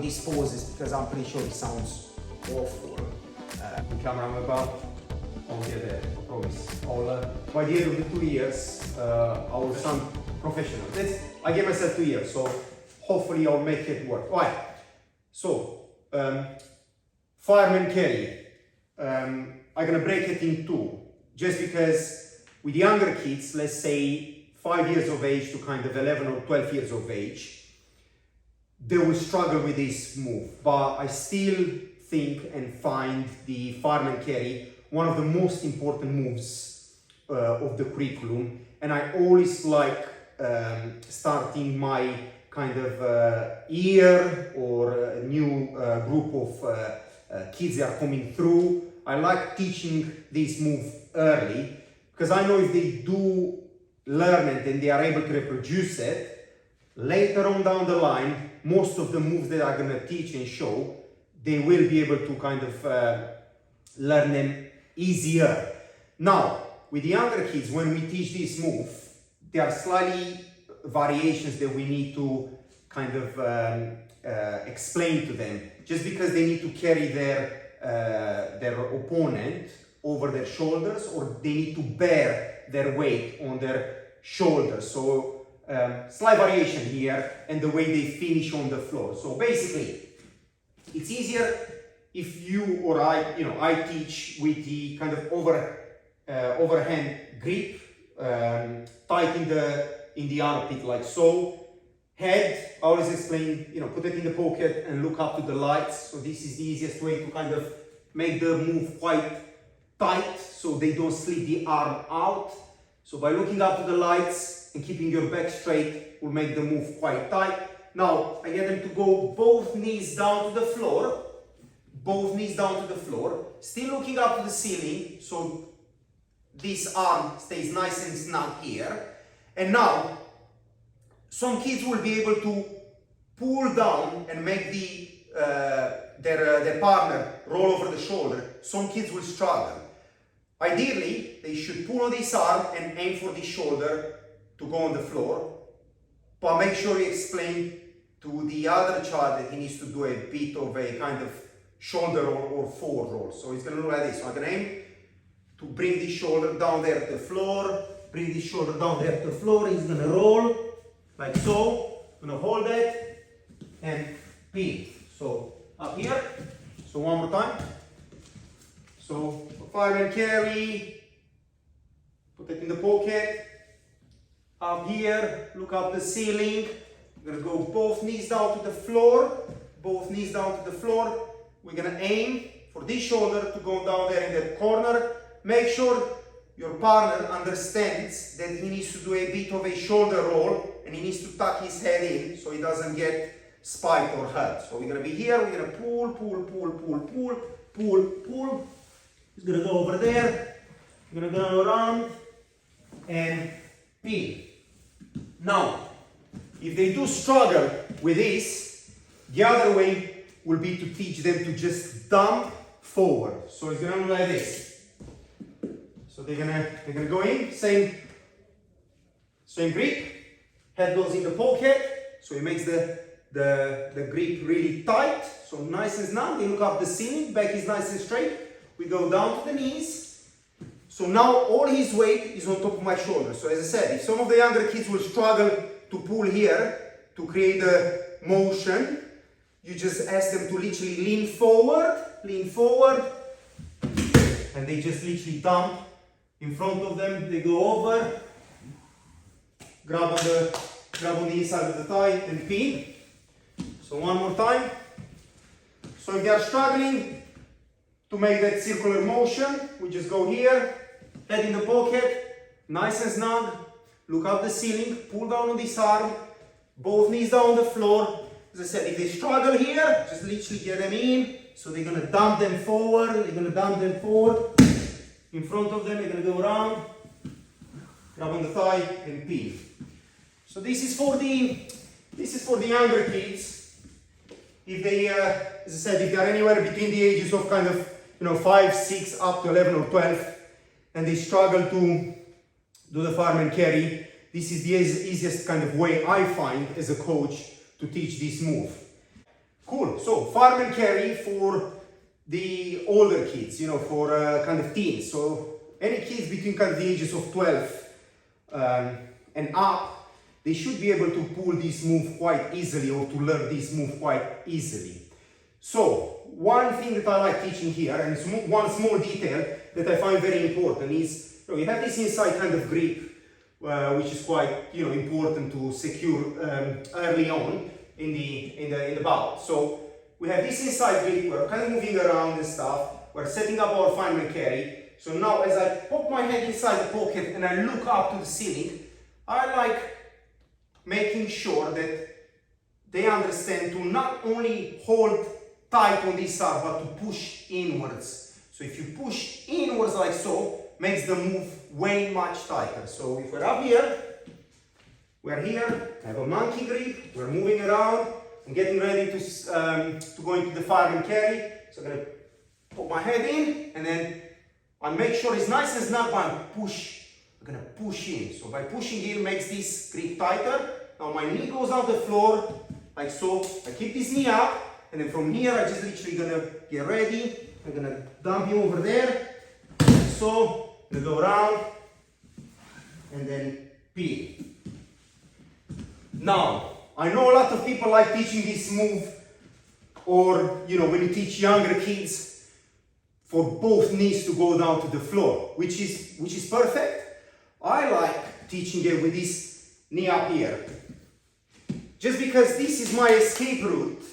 these poses because I'm pretty sure it sounds awful. The camera I'm about, I'll get there, I promise. By the end of the 2 years, I will sound professional. I gave myself 2 years, so hopefully I'll make it work. Right. So, fireman carry. I'm gonna break it in two, just because with younger kids, let's say 5 years of age to kind of 11 or 12 years of age, they will struggle with this move. But I still think and find the fireman carry one of the most important moves of the curriculum. And I always like starting my kind of year or a new group of kids that are coming through. I like teaching this move early because I know if they do learn it and they are able to reproduce it, later on down the line, most of the moves that I'm going to teach and show, they will be able to kind of learn them easier. Now, with the younger kids, when we teach this move, there are slightly variations that we need to kind of explain to them, just because they need to carry their opponent over their shoulders, or they need to bear their weight on their shoulders. So slight variation here and the way they finish on the floor. So basically, it's easier if you or I teach with the kind of overhand grip, tight in the armpit like so. Head, I always explain, put it in the pocket and look up to the lights. So this is the easiest way to kind of make the move quite tight so they don't slip the arm out. So by looking up to the lights and keeping your back straight will make the move quite tight. Now I get them to go both knees down to the floor, still looking up to the ceiling, so this arm stays nice and snug here. And now some kids will be able to pull down and make their partner roll over the shoulder. Some kids will struggle. Ideally, they should pull on this arm and aim for this shoulder to go on the floor. But make sure you explain to the other child that he needs to do a bit of a kind of shoulder or forward roll. So it's going to look like this. So I'm going to aim to bring this shoulder down there to the floor. Bring this shoulder down there to the floor. He's going to roll like so. I'm going to hold it and pin. So up here. So one more time. So fireman carry. Put it in the pocket. Up here. Look up the ceiling. We're going to go both knees down to the floor. Both knees down to the floor. We're going to aim for this shoulder to go down there in that corner. Make sure your partner understands that he needs to do a bit of a shoulder roll and he needs to tuck his head in so he doesn't get spiked or hurt. So we're going to be here, we're going to pull, pull, pull, pull, pull, pull, pull. He's going to go over there. We're going to go around and pin. Now, if they do struggle with this, the other way will be to teach them to just dump forward. So it's going to look like this. So they're gonna go in, same grip, head goes in the pocket, so it makes the grip really tight, so nice and snug. They look up the ceiling, back is nice and straight. We go down to the knees. So now all his weight is on top of my shoulder. So as I said, if some of the younger kids will struggle to pull here to create the motion, you just ask them to literally lean forward, and they just literally dump in front of them. They go over, grab on the inside of the thigh and pin. So one more time. So if they are struggling to make that circular motion, we just go here, head in the pocket, nice and snug, look up the ceiling, pull down on this arm, both knees down on the floor. As I said, if they struggle here, just literally get them in. So they're going to dump them forward, in front of them, they're going to go around, grab on the thigh and pin. So this is for the younger kids. If they, as I said, if they are anywhere between the ages of kind of 5, 6 up to 11 or 12, and they struggle to do the fireman carry, this is the easiest kind of way I find as a coach to teach this move. Cool. So fireman carry for the older kids, you know, for kind of teens. So any kids between kind of the ages of 12 and up, they should be able to pull this move quite easily or to learn this move quite easily. So one thing that I like teaching here, and it's one small detail that I find very important, is you have this inside kind of grip, which is quite important to secure early on in the bout. So we have this inside grip, we're kind of moving around and stuff, we're setting up our fireman carry. So now as I pop my head inside the pocket and I look up to the ceiling, I like making sure that they understand to not only hold tight on this side, but to push inwards. So if you push inwards like so, makes the move way much tighter. So if we're up here, we're here, I have a monkey grip, we're moving around, I'm getting ready to go into the fireman carry. So I'm gonna put my head in, and then I make sure it's nice and snug, but I'm gonna push in. So by pushing in makes this grip tighter. Now my knee goes on the floor, like so. I keep this knee up, and then from here I just literally gonna get ready. I'm gonna dump you over there. So I'm gonna go around and then peel. Now I know a lot of people like teaching this move, or when you teach younger kids, for both knees to go down to the floor, which is perfect. I like teaching it with this knee up here, just because this is my escape route,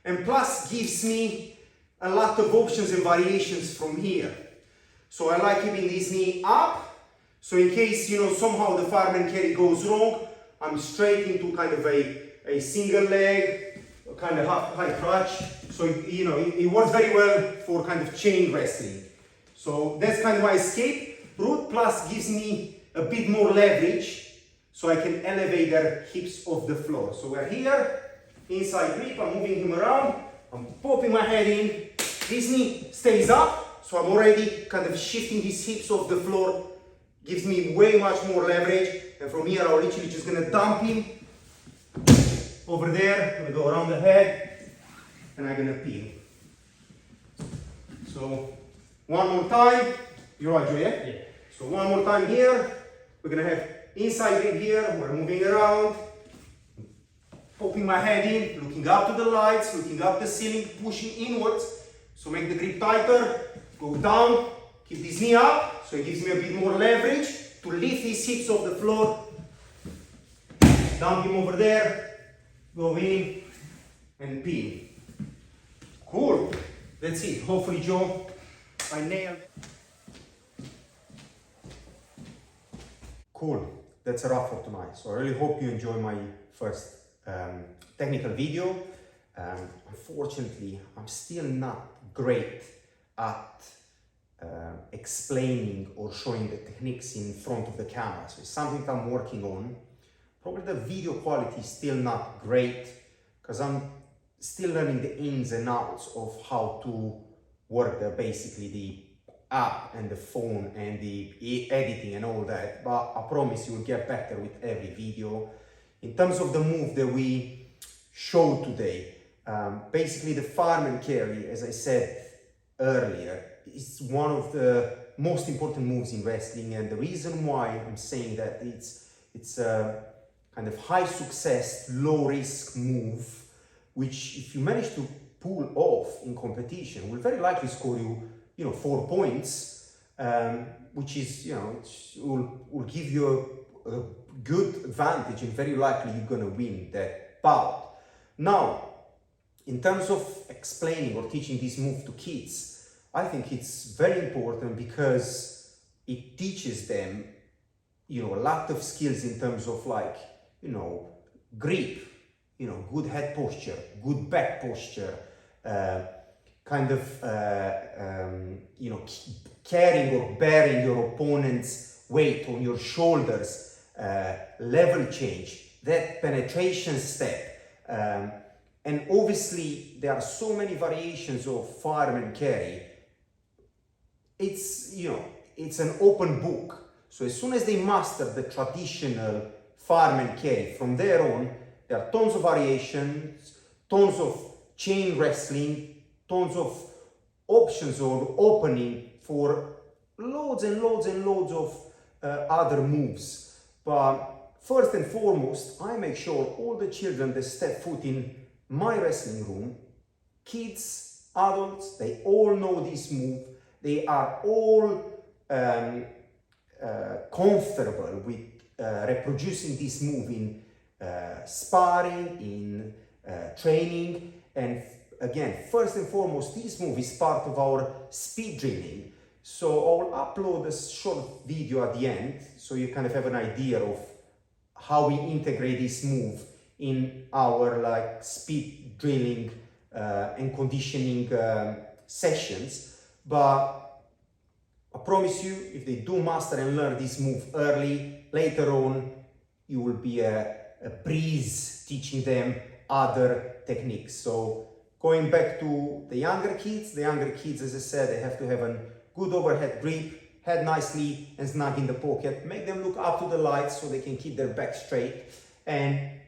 and plus gives me a lot of options and variations from here. So I like keeping this knee up, so in case somehow the fireman carry goes wrong, I'm straight into kind of a single leg, kind of high crutch. So it works very well for kind of chain wrestling. So that's kind of my escape route, plus gives me a bit more leverage, so I can elevate their hips off the floor. So we're here, inside grip, I'm moving him around, I'm popping my head in, this knee stays up, so I'm already kind of shifting his hips off the floor, gives me way much more leverage, and from here I'm literally just gonna dump him over there, I'm gonna go around the head, and I'm gonna peel. So one more time, you're right, Joe, yeah? Yeah. So one more time here, we're gonna have inside grip here, we're moving around, popping my head in, looking up to the lights, looking up the ceiling, pushing inwards, so make the grip tighter, go down, keep this knee up, so it gives me a bit more leverage to lift his hips off the floor, dump him over there, go in, and peel. Cool, that's it. Hopefully, Joe, I nailed it. Cool, that's a wrap for tonight. So I really hope you enjoy my first technical video. Unfortunately, I'm still not great at explaining or showing the techniques in front of the camera. So it's something I'm working on. Probably the video quality is still not great because I'm still learning the ins and outs of how to work basically the app and the phone and the editing and all that, but I promise you will get better with every video. In terms of the move that we showed today, basically the fireman carry, as I said earlier, is one of the most important moves in wrestling, and the reason why I'm saying that it's a kind of high success, low risk move, which if you manage to pull off in competition will very likely score you 4 points, which is, will give you a good advantage, and very likely you're going to win that bout. Now, in terms of explaining or teaching this move to kids, I think it's very important because it teaches them, a lot of skills in terms of grip, good head posture, good back posture, carrying or bearing your opponent's weight on your shoulders, level change, that penetration step, and obviously there are so many variations of fireman carry. It's an open book. So as soon as they master the traditional fireman carry, from there on there are tons of variations, tons of chain wrestling, tons of options or opening for loads and loads and loads of other moves. But first and foremost, I make sure all the children that step foot in my wrestling room, kids, adults, they all know this move. They are all comfortable with reproducing this move in sparring, in training. And again, first and foremost, this move is part of our speed drilling. So I'll upload a short video at the end so you kind of have an idea of how we integrate this move in our like speed drilling and conditioning sessions. But I promise you, if they do master and learn this move early, later on, you will be a breeze teaching them other techniques. So going back to the younger kids, as I said, they have to have a good overhead grip, head nicely and snug in the pocket. Make them look up to the light so they can keep their back straight, and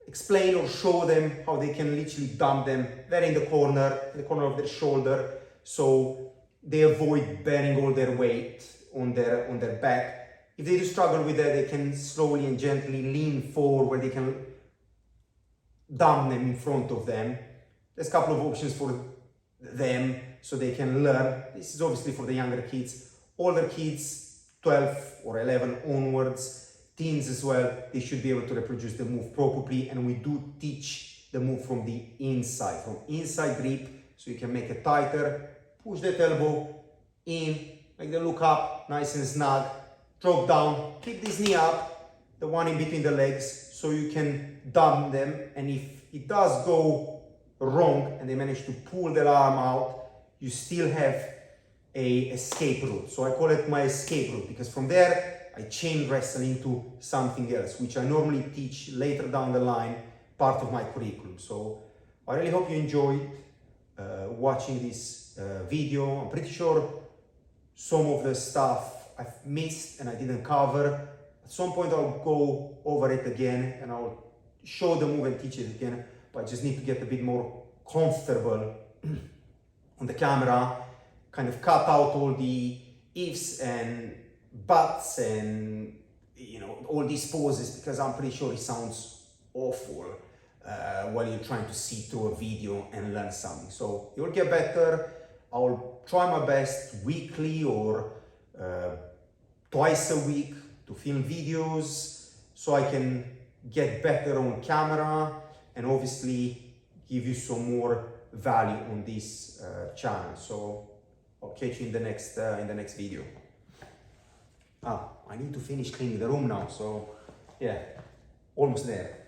explain or show them how they can literally dump them there in the corner of their shoulder, so they avoid bearing all their weight on their back. If they do struggle with that, they can slowly and gently lean forward where they can dump them in front of them. There's a couple of options for them so they can learn. This is obviously for the younger kids. Older kids, 12 or 11 onwards, teens as well, they should be able to reproduce the move properly. And we do teach the move from the inside, from inside grip, so you can make it tighter. Push that elbow in, make them look up, nice and snug. Drop down, keep this knee up, the one in between the legs, so you can dump them. And if it does go wrong and they manage to pull their arm out, you still have a escape route. So I call it my escape route, because from there I chain wrestle into something else, which I normally teach later down the line, part of my curriculum. So I really hope you enjoyed watching this video. I'm pretty sure some of the stuff I've missed and I didn't cover. At some point I'll go over it again and I'll show the move and teach it again, but I just need to get a bit more comfortable on the camera, kind of cut out all the ifs and buts and all these poses, because I'm pretty sure it sounds awful while you're trying to see through a video and learn something. So you'll get better. I'll try my best weekly or twice a week to film videos so I can get better on camera and obviously give you some more value on this channel. So I'll catch you in the next video. I need to finish cleaning the room now, so yeah, almost there.